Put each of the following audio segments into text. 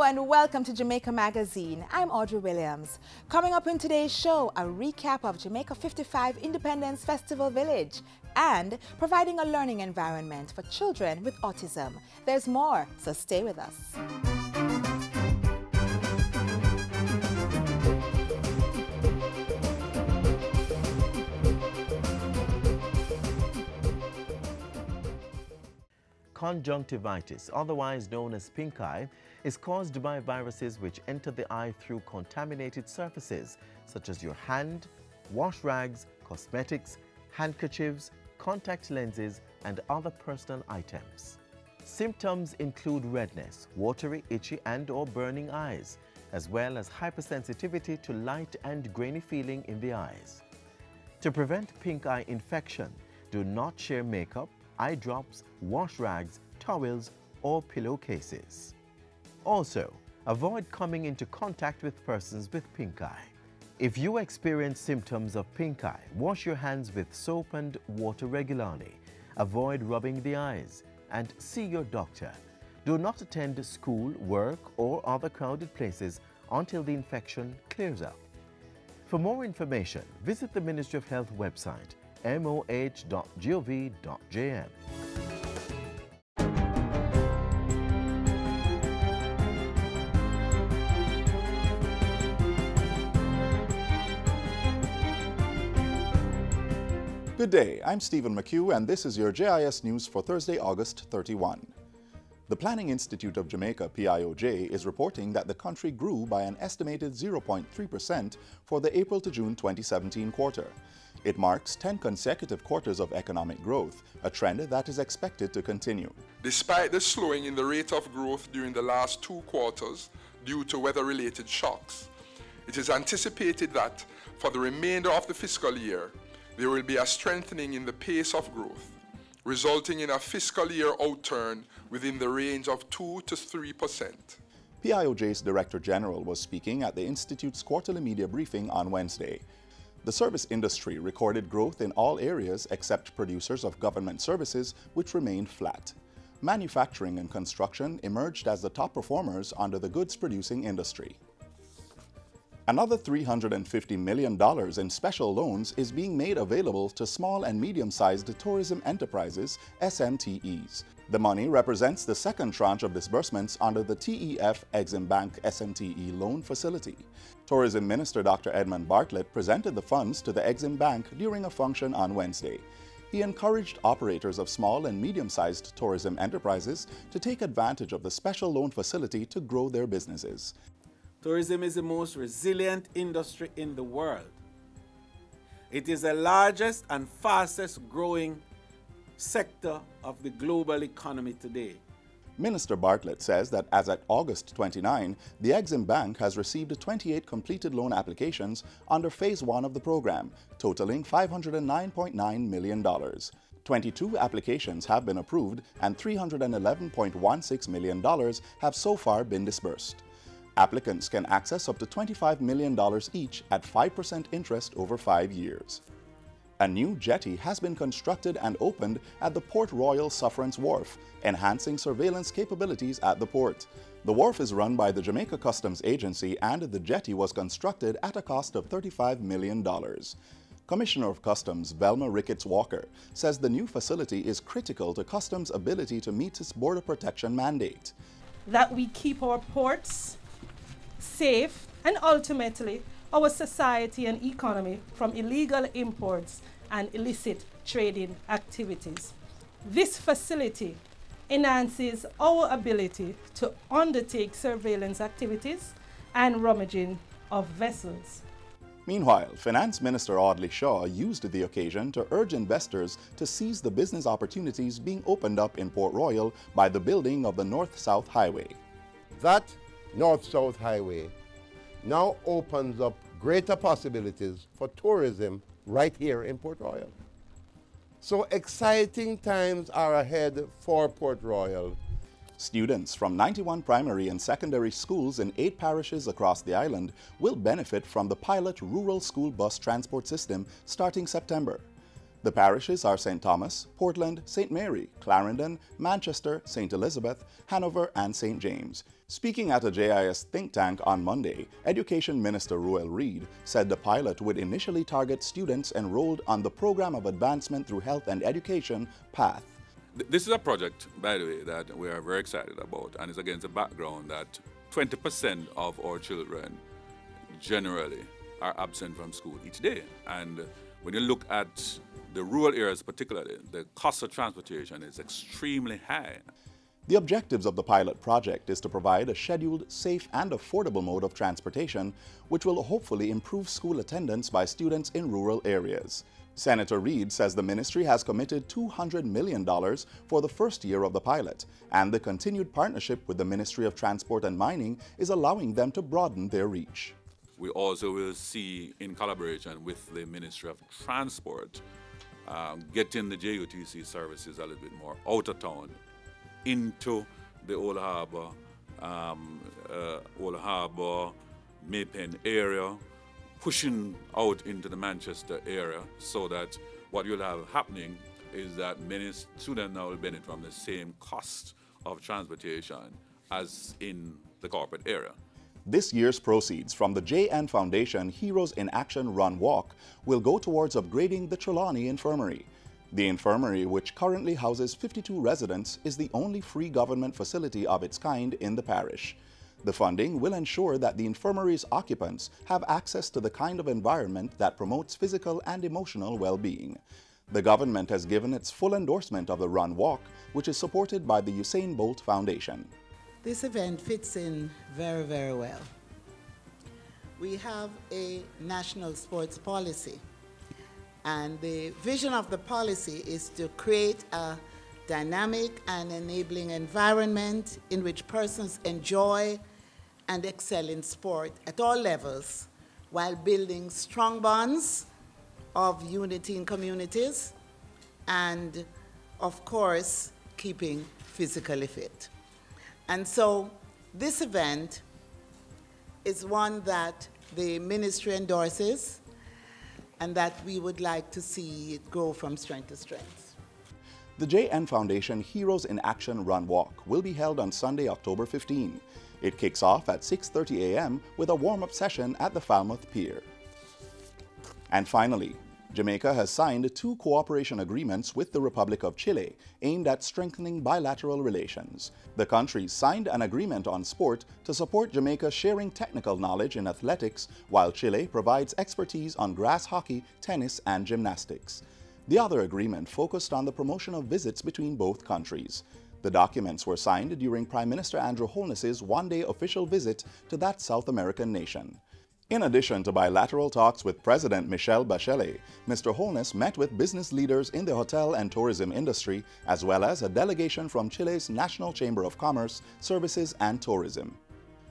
and welcome to Jamaica Magazine. I'm Audrey Williams. Coming up in today's show, a recap of Jamaica 55 Independence Festival Village and providing a learning environment for children with autism. There's more, so stay with us. Conjunctivitis, otherwise known as pink eye, is caused by viruses which enter the eye through contaminated surfaces such as your hand, wash rags, cosmetics, handkerchiefs, contact lenses, and other personal items. Symptoms include redness, watery, itchy, and/or burning eyes, as well as hypersensitivity to light and grainy feeling in the eyes. To prevent pink eye infection, do not share makeup, eye drops, wash rags, towels, or pillowcases. Also, avoid coming into contact with persons with pink eye. If you experience symptoms of pink eye, wash your hands with soap and water regularly. Avoid rubbing the eyes and see your doctor. Do not attend school, work, or other crowded places until the infection clears up. For more information, visit the Ministry of Health website moh.gov.jm. Good day, I'm Stephen McHugh and this is your JIS News for Thursday, August 31. The Planning Institute of Jamaica, PIOJ, is reporting that the country grew by an estimated 0.3% for the April to June 2017 quarter. It marks 10 consecutive quarters of economic growth, a trend that is expected to continue. Despite the slowing in the rate of growth during the last 2 quarters due to weather-related shocks, it is anticipated that for the remainder of the fiscal year, there will be a strengthening in the pace of growth, resulting in a fiscal year outturn within the range of 2 to 3%. PIOJ's Director General was speaking at the Institute's quarterly media briefing on Wednesday. The service industry recorded growth in all areas except producers of government services, which remained flat. Manufacturing and construction emerged as the top performers under the goods-producing industry. Another $350 million in special loans is being made available to small and medium-sized tourism enterprises, SMTEs. The money represents the second tranche of disbursements under the TEF Exim Bank SMTE loan facility. Tourism Minister Dr. Edmund Bartlett presented the funds to the Exim Bank during a function on Wednesday. He encouraged operators of small and medium-sized tourism enterprises to take advantage of the special loan facility to grow their businesses. Tourism is the most resilient industry in the world. It is the largest and fastest growing sector of the global economy today. Minister Bartlett says that as at August 29, the Exim Bank has received 28 completed loan applications under Phase 1 of the program, totaling $509.9 million. 22 applications have been approved and $311.16 million have so far been disbursed. Applicants can access up to $25 million each at 5% interest over 5 years. A new jetty has been constructed and opened at the Port Royal Sufferance Wharf, enhancing surveillance capabilities at the port. The wharf is run by the Jamaica Customs Agency and the jetty was constructed at a cost of $35 million. Commissioner of Customs Velma Ricketts-Walker says the new facility is critical to Customs' ability to meet its border protection mandate. That we keep our ports safe and ultimately our society and economy from illegal imports and illicit trading activities. This facility enhances our ability to undertake surveillance activities and rummaging of vessels. Meanwhile, Finance Minister Audley Shaw used the occasion to urge investors to seize the business opportunities being opened up in Port Royal by the building of the North-South Highway. That North-South Highway now opens up greater possibilities for tourism right here in Port Royal. So exciting times are ahead for Port Royal. Students from 91 primary and secondary schools in 8 parishes across the island will benefit from the pilot rural school bus transport system starting September. The parishes are St. Thomas, Portland, St. Mary, Clarendon, Manchester, St. Elizabeth, Hanover, and St. James. Speaking at a JIS think tank on Monday, Education Minister Ruel Reid said the pilot would initially target students enrolled on the Program of Advancement Through Health and Education, PATH. This is a project, by the way, that we are very excited about, and it's against the background that 20% of our children generally are absent from school each day. And when you look at the rural areas particularly, the cost of transportation is extremely high. The objectives of the pilot project is to provide a scheduled, safe, and affordable mode of transportation, which will hopefully improve school attendance by students in rural areas. Senator Reid says the ministry has committed $200 million for the first year of the pilot, and the continued partnership with the Ministry of Transport and Mining is allowing them to broaden their reach. We also will see, in collaboration with the Ministry of Transport, getting the JUTC services a little bit more out of town, into the Old Harbour, Maypen area, pushing out into the Manchester area, so that what you'll have happening is that many students now will benefit from the same cost of transportation as in the corporate area. This year's proceeds from the JN Foundation Heroes in Action Run Walk will go towards upgrading the Trelawney Infirmary. The infirmary, which currently houses 52 residents, is the only free government facility of its kind in the parish. The funding will ensure that the infirmary's occupants have access to the kind of environment that promotes physical and emotional well-being. The government has given its full endorsement of the Run Walk, which is supported by the Usain Bolt Foundation. This event fits in very, very well. We have a national sports policy, and the vision of the policy is to create a dynamic and enabling environment in which persons enjoy and excel in sport at all levels, while building strong bonds of unity in communities and, of course, keeping physically fit. And so this event is one that the ministry endorses and that we would like to see it grow from strength to strength. The JN Foundation Heroes in Action Run Walk will be held on Sunday, October 15. It kicks off at 6:30 a.m. with a warm-up session at the Falmouth Pier. And finally, Jamaica has signed 2 cooperation agreements with the Republic of Chile aimed at strengthening bilateral relations. The countries signed an agreement on sport to support Jamaica sharing technical knowledge in athletics, while Chile provides expertise on grass hockey, tennis, and gymnastics. The other agreement focused on the promotion of visits between both countries. The documents were signed during Prime Minister Andrew Holness's one-day official visit to that South American nation. In addition to bilateral talks with President Michelle Bachelet, Mr. Holness met with business leaders in the hotel and tourism industry, as well as a delegation from Chile's National Chamber of Commerce, Services and Tourism.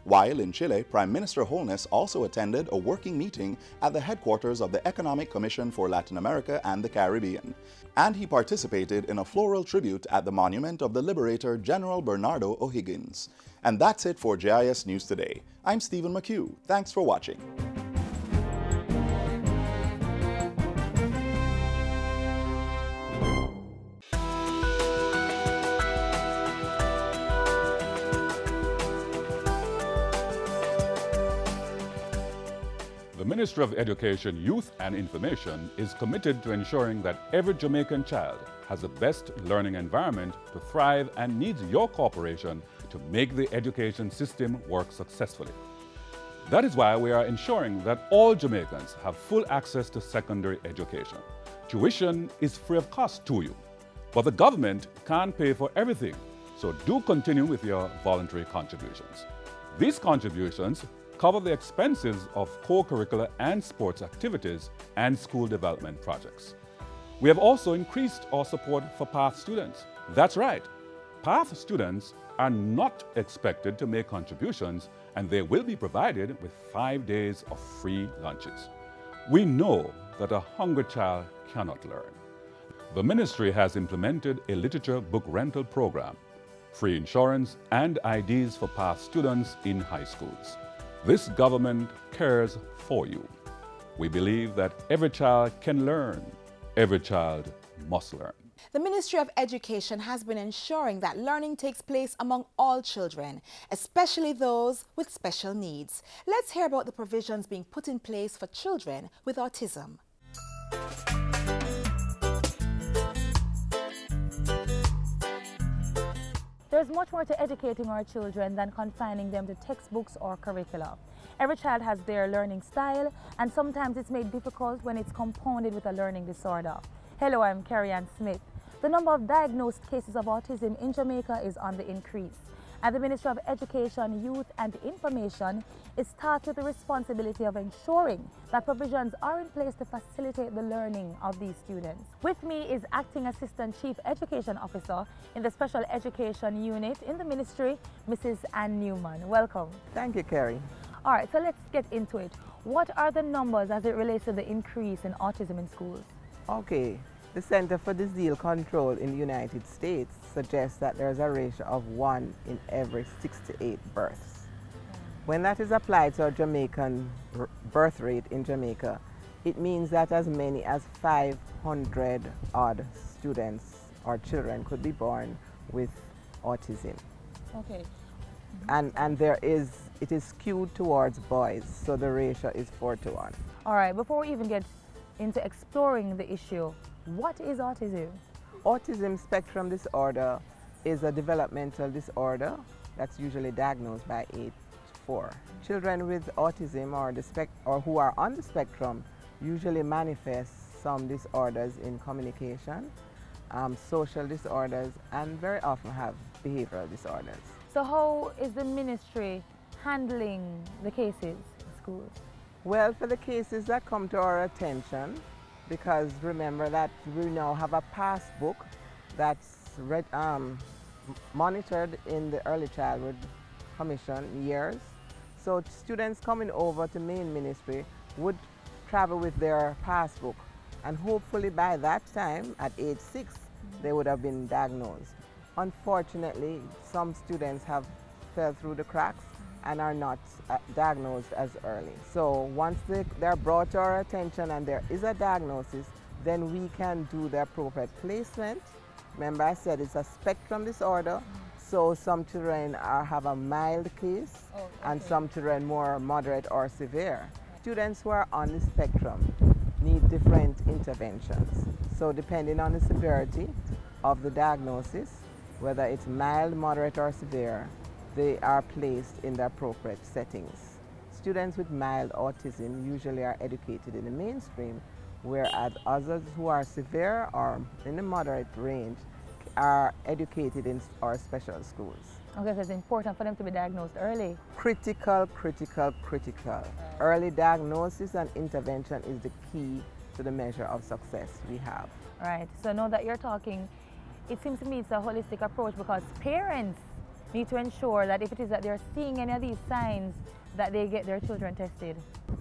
While in Chile, Prime Minister Holness also attended a working meeting at the headquarters of the Economic Commission for Latin America and the Caribbean, and he participated in a floral tribute at the monument of the Liberator General Bernardo O'Higgins. And that's it for JIS News Today. I'm Stephen McHugh. Thanks for watching. The Ministry of Education, Youth and Information is committed to ensuring that every Jamaican child has the best learning environment to thrive and needs your cooperation to make the education system work successfully. That is why we are ensuring that all Jamaicans have full access to secondary education. Tuition is free of cost to you, but the government can't pay for everything, so do continue with your voluntary contributions. These contributions cover the expenses of co-curricular and sports activities and school development projects. We have also increased our support for PATH students. That's right, PATH students are not expected to make contributions, and they will be provided with 5 days of free lunches. We know that a hungry child cannot learn. The ministry has implemented a literature book rental program, free insurance and IDs for PATH students in high schools. This government cares for you. We believe that every child can learn, Every child must learn. The Ministry of Education has been ensuring that learning takes place among all children, especially those with special needs. Let's hear about the provisions being put in place for children with autism. There's much more to educating our children than confining them to textbooks or curricula. Every child has their learning style, and sometimes it's made difficult when it's compounded with a learning disorder. Hello, I'm Carrie Ann Smith. The number of diagnosed cases of autism in Jamaica is on the increase, and the Ministry of Education, Youth and Information is tasked with the responsibility of ensuring that provisions are in place to facilitate the learning of these students. With me is Acting Assistant Chief Education Officer in the Special Education Unit in the Ministry, Mrs. Ann Newman. Welcome. Thank you, Carrie. All right, so let's get into it. What are the numbers as it relates to the increase in autism in schools? Okay, the Center for Disease Control in the United States suggests that there's a ratio of 1 in every 6 to 8 births. When that is applied to a Jamaican birth rate in Jamaica, it means that as many as 500 odd students or children could be born with autism. Okay. And it is skewed towards boys, so the ratio is 4 to 1. All right, before we even get into exploring the issue, what is autism? Autism spectrum disorder is a developmental disorder that's usually diagnosed by age 4. Children with autism or who are on the spectrum usually manifest some disorders in communication, social disorders, and very often have behavioral disorders. So how is the ministry handling the cases in schools? Well, for the cases that come to our attention, because remember that we now have a passbook that's monitored in the Early Childhood Commission years. So students coming over to main ministry would travel with their passbook, and hopefully by that time, at age 6, they would have been diagnosed. Unfortunately, some students have fell through the cracks and are not diagnosed as early. So once they're brought to our attention and there is a diagnosis, then we can do the appropriate placement. Remember I said it's a spectrum disorder, so some children have a mild case and some children more moderate or severe. Students who are on the spectrum need different interventions. So depending on the severity of the diagnosis, whether it's mild, moderate or severe, they are placed in the appropriate settings. Students with mild autism usually are educated in the mainstream, whereas others who are severe or in the moderate range are educated in our special schools. Okay, so it's important for them to be diagnosed early. Critical, critical, critical. Early diagnosis and intervention is the key to the measure of success we have. All right, so now that you're talking, it seems to me it's a holistic approach because parents need to ensure that if it is that they're seeing any of these signs, that they get their children tested.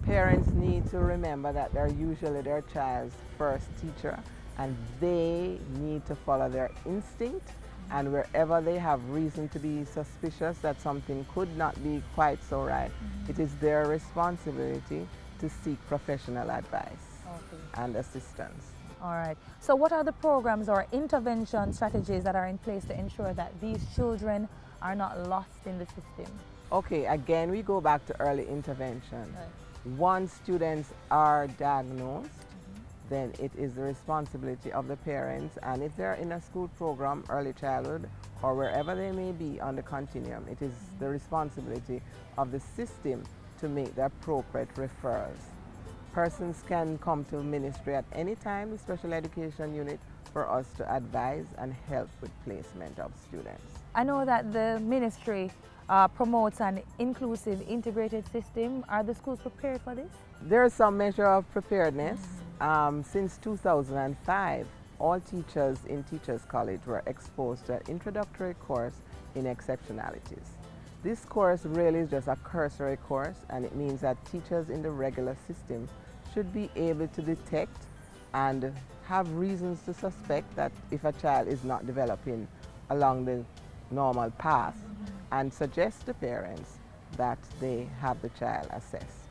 Parents need to remember that they're usually their child's first teacher, and they need to follow their instinct, and wherever they have reason to be suspicious that something could not be quite so right, it is their responsibility to seek professional advice and assistance. All right. So what are the programs or intervention strategies that are in place to ensure that these children are not lost in the system? Okay, again, we go back to early intervention. Right. Once students are diagnosed, then it is the responsibility of the parents, and if they're in a school program, early childhood, or wherever they may be on the continuum, it is the responsibility of the system to make the appropriate referrals. Persons can come to ministry at any time, the special education unit, for us to advise and help with placement of students. I know that the ministry promotes an inclusive, integrated system. Are the schools prepared for this? There is some measure of preparedness. Since 2005, all teachers in Teachers College were exposed to an introductory course in exceptionalities. This course really is just a cursory course, and it means that teachers in the regular system should be able to detect and have reasons to suspect that if a child is not developing along the normal path, and suggest to parents that they have the child assessed.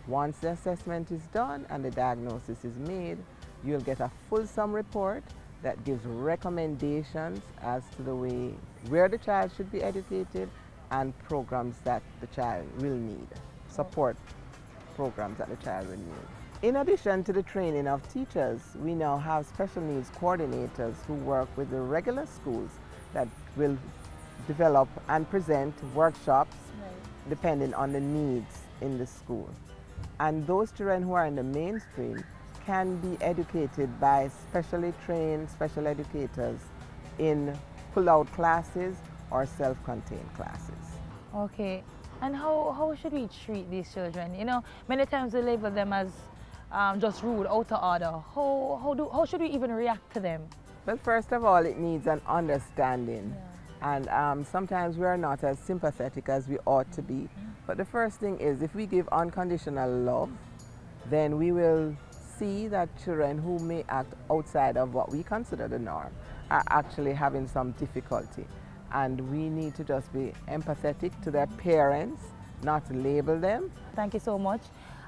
Once the assessment is done and the diagnosis is made, You'll get a fulsome report that gives recommendations as to the way where the child should be educated and programs that the child will need, support programs that the child will need. In addition to the training of teachers, we now have special needs coordinators who work with the regular schools that will develop and present workshops depending on the needs in the school. And those children who are in the mainstream can be educated by specially trained special educators in pull-out classes or self-contained classes. Okay, and how should we treat these children? You know, many times we label them as just rude, out of order. How should we even react to them? Well, first of all, it needs an understanding. Yeah. And sometimes we are not as sympathetic as we ought to be. But the first thing is, if we give unconditional love, then we will see that children who may act outside of what we consider the norm are actually having some difficulty. And we need to just be empathetic to their parents, not label them. Thank you so much.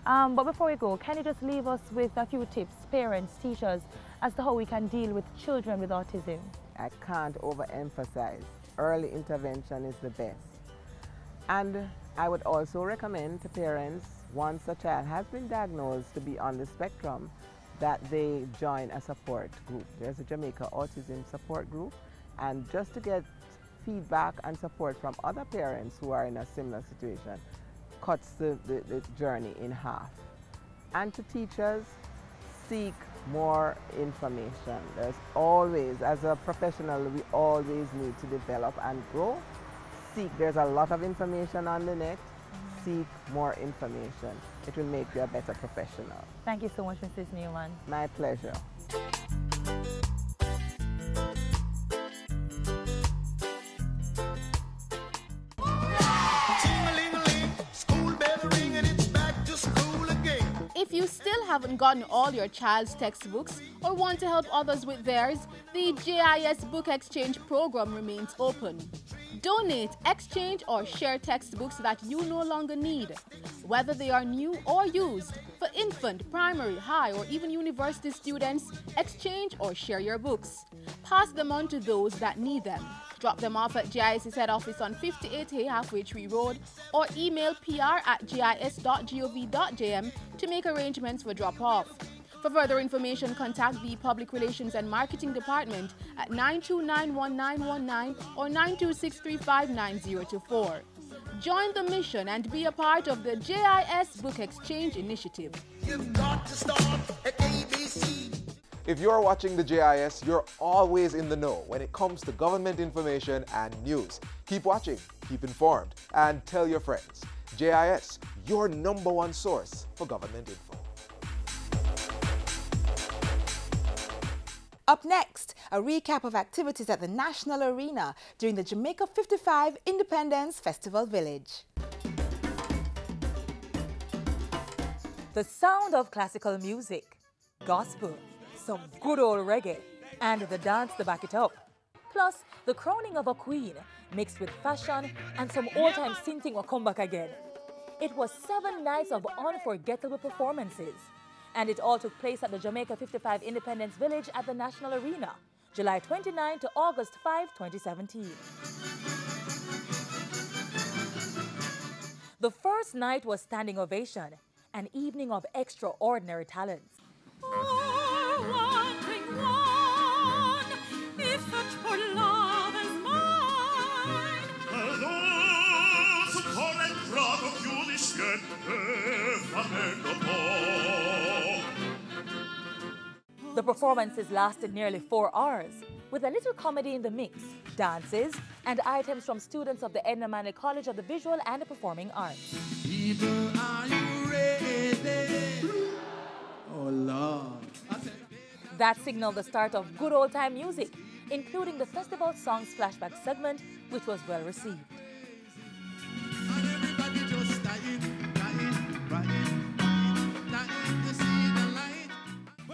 But before we go, can you just leave us with a few tips, parents, teachers, as to how we can deal with children with autism? I can't overemphasize. Early intervention is the best. And I would also recommend to parents, once a child has been diagnosed to be on the spectrum, that they join a support group. There's a Jamaica Autism Support Group, and just to get feedback and support from other parents who are in a similar situation cuts the journey in half. And to teachers, seek more information. There's always, as a professional, we always need to develop and grow. There's a lot of information on the net. Seek more information. It will make you a better professional. Thank you so much, Mrs. Newman. My pleasure. If you still haven't gotten all your child's textbooks or want to help others with theirs, the JIS Book Exchange program remains open. Donate, exchange, or share textbooks that you no longer need, whether they are new or used. For infant, primary, high, or even university students, exchange or share your books. Pass them on to those that need them. Drop them off at GIS's head office on 58A Halfway Tree Road or email pr@gis.gov.jm to make arrangements for drop-off. For further information, contact the Public Relations and Marketing Department at 9291919 or 926359024. Join the mission and be a part of the JIS Book Exchange Initiative. You've got to start at ABC. If you're watching the JIS, you're always in the know when it comes to government information and news. Keep watching, keep informed, and tell your friends. JIS, your #1 source for government info. Up next, a recap of activities at the National Arena during the Jamaica 55 Independence Festival Village. The sound of classical music, gospel, some good old reggae, and the dance to back it up. Plus, the crowning of a queen, mixed with fashion and some old-time synthing will come back again. It was 7 nights of unforgettable performances. And it all took place at the Jamaica 55 Independence Village at the National Arena, July 29 to August 5, 2017. The first night was standing ovation, an evening of extraordinary talents. The performances lasted nearly 4 hours, with a little comedy in the mix, dances, and items from students of the Edna Manley College of the Visual and the Performing Arts. People, are you ready? Oh, Lord. That signaled the start of good old-time music, including the festival songs flashback segment, which was well received. And everybody just dying.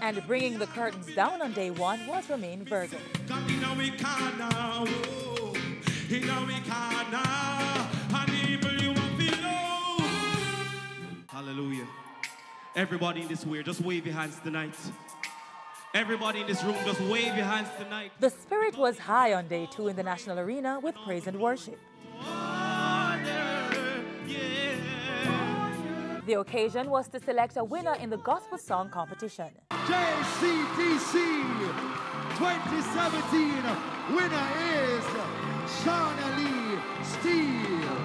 And bringing the curtains down on day 1 was Romain Virgil. Hallelujah. Everybody in this weird, just wave your hands tonight. Everybody in this room, just wave your hands tonight. The spirit was high on day 2 in the National Arena with praise and worship. The occasion was to select a winner in the gospel song competition. JCTC 2017 winner is Shauna Lee Steele.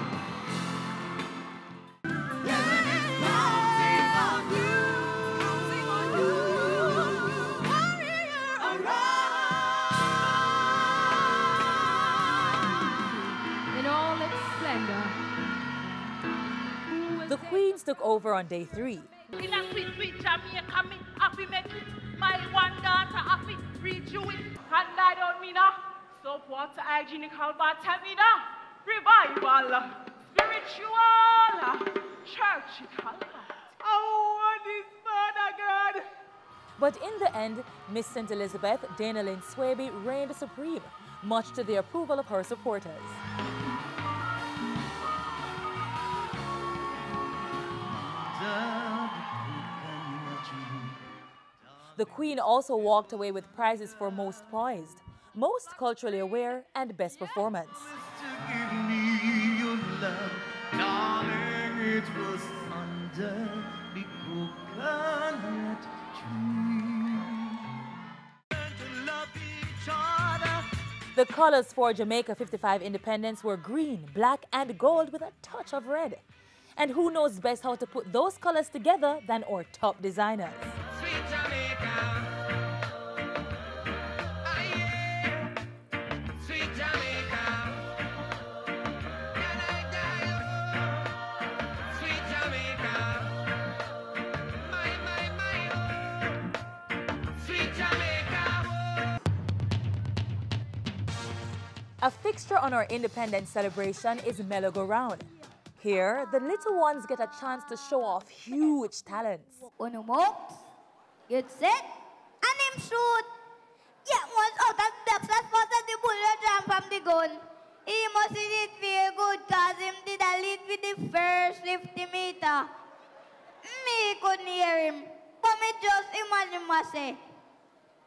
The Queens took over on day 3. In a sweet, sweet Jamaica, me happy make it. My one daughter happy read you it. Hand lie down me now. Soap water, hygienical vitamina. Revival, spiritual, churchical. Oh, what is Father God? But in the end, Miss St. Elizabeth, Dana Lynn Swaby, reigned supreme, much to the approval of her supporters. The Queen also walked away with prizes for most poised, most culturally aware, and best performance. The colors for Jamaica 55 Independence were green, black, and gold with a touch of red. And who knows best how to put those colors together than our top designers? A fixture on our Independence celebration is Mellow-Go-Round. Here, the little ones get a chance to show off huge talents. Uno moves, get set, and him shoot. Yet once out of depth, that spotted the bullet jam from the gun. He must did feel good, cause him did a lead with the first 50 meter. Me couldn't hear him, but me just imagine what say.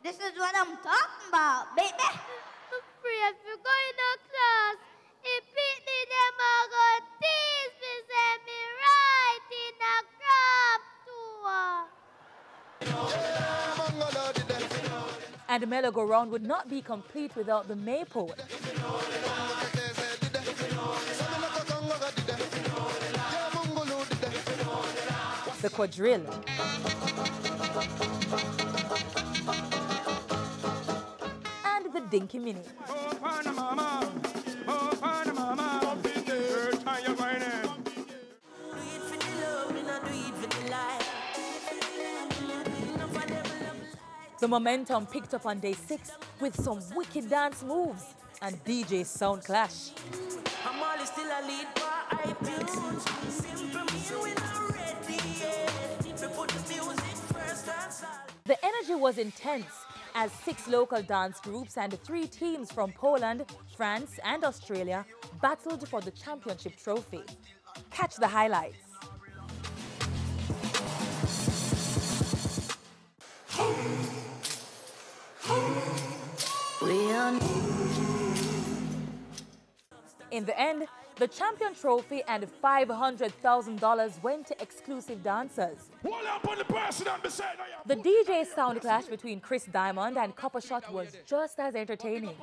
This is what I'm talking about, baby. I'm afraid for going to class. If Pitney them are going to tease me, send me right in a crop tour. And Mellow-Go-Round would not be complete without the maypole. The quadrille. And the Dinky Mini. The momentum picked up on day 6 with some wicked dance moves and DJ sound clash. The energy was intense as 6 local dance groups and 3 teams from Poland, France and Australia battled for the championship trophy. Catch the highlights. In the end, the champion trophy and $500,000 went to exclusive dancers. The DJ sound clash between Chris Diamond and Copper Shot was just as entertaining.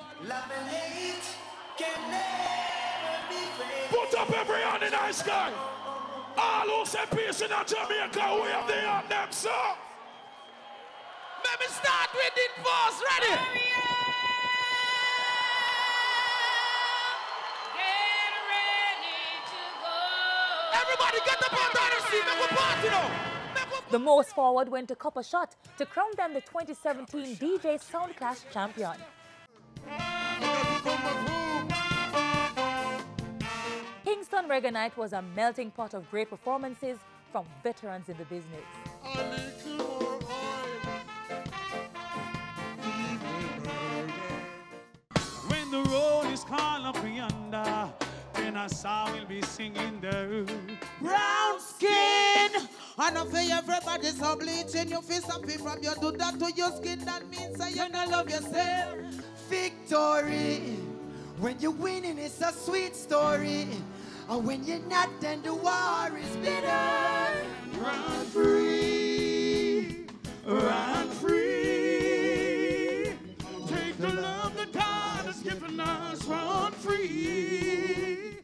Put up every hand in the sky. All who say peace in Jamaica, we have the anthem, sir. Let me start with it first. Ready? Get ready to go. Everybody get up on the seat and we'll party now. The most forward went to Copper Shot to crown them the 2017 DJ Sound Clash champion. Kingston Reggae Night was a melting pot of great performances from veterans in the business. When the road is called up yonder, then a song will be singing the brown skin And not for everybody, so bleaching your face happy from your do that to your skin. That means that you don't love yourself. Victory. When you're winning, it's a sweet story. And when you're not, then the war is bitter. Run free, run free. Take the love that God has given us, run free.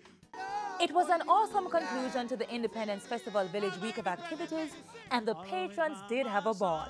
It was an awesome conclusion to the Independence Festival Village week of activities, and the patrons did have a ball.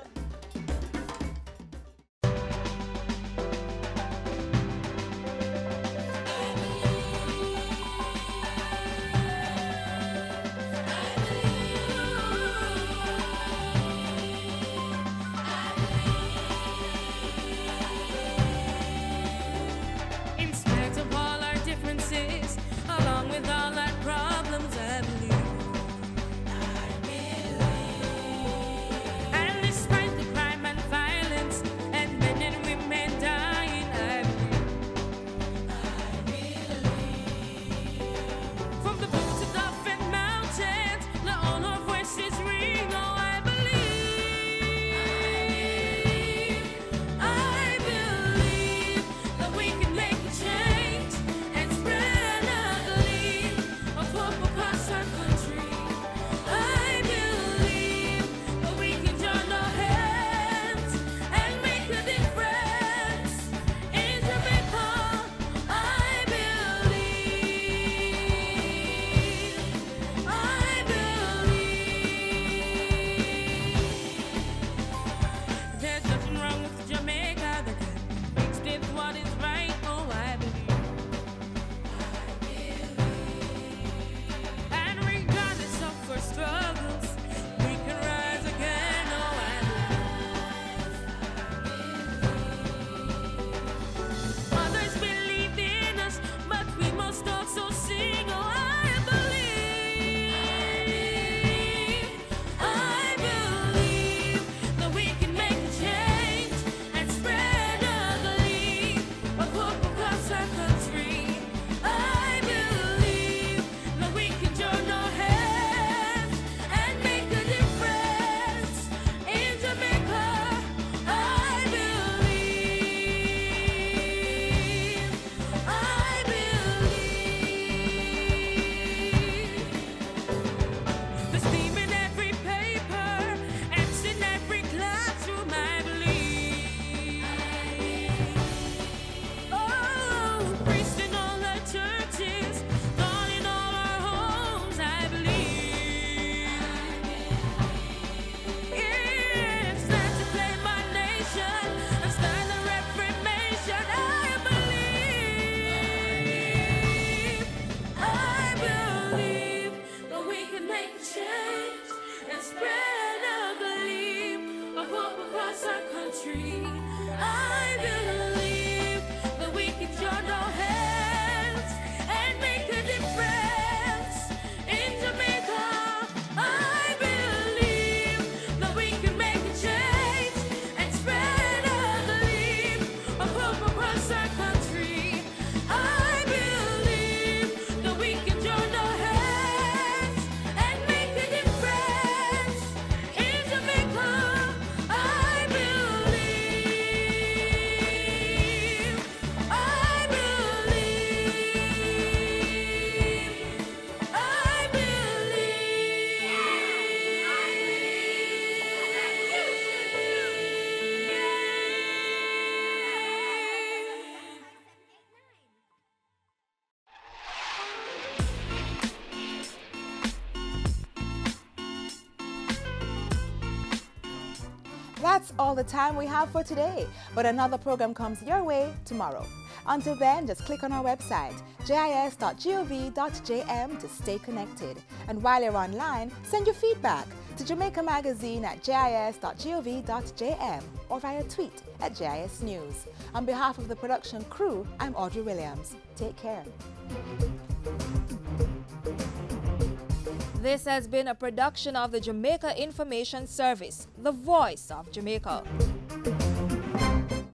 That's all the time we have for today, but another program comes your way tomorrow. Until then, just click on our website, jis.gov.jm, to stay connected. And while you're online, send your feedback to Jamaica Magazine at jis.gov.jm or via tweet at JIS News. On behalf of the production crew, I'm Audrey Williams. Take care. This has been a production of the Jamaica Information Service, the voice of Jamaica.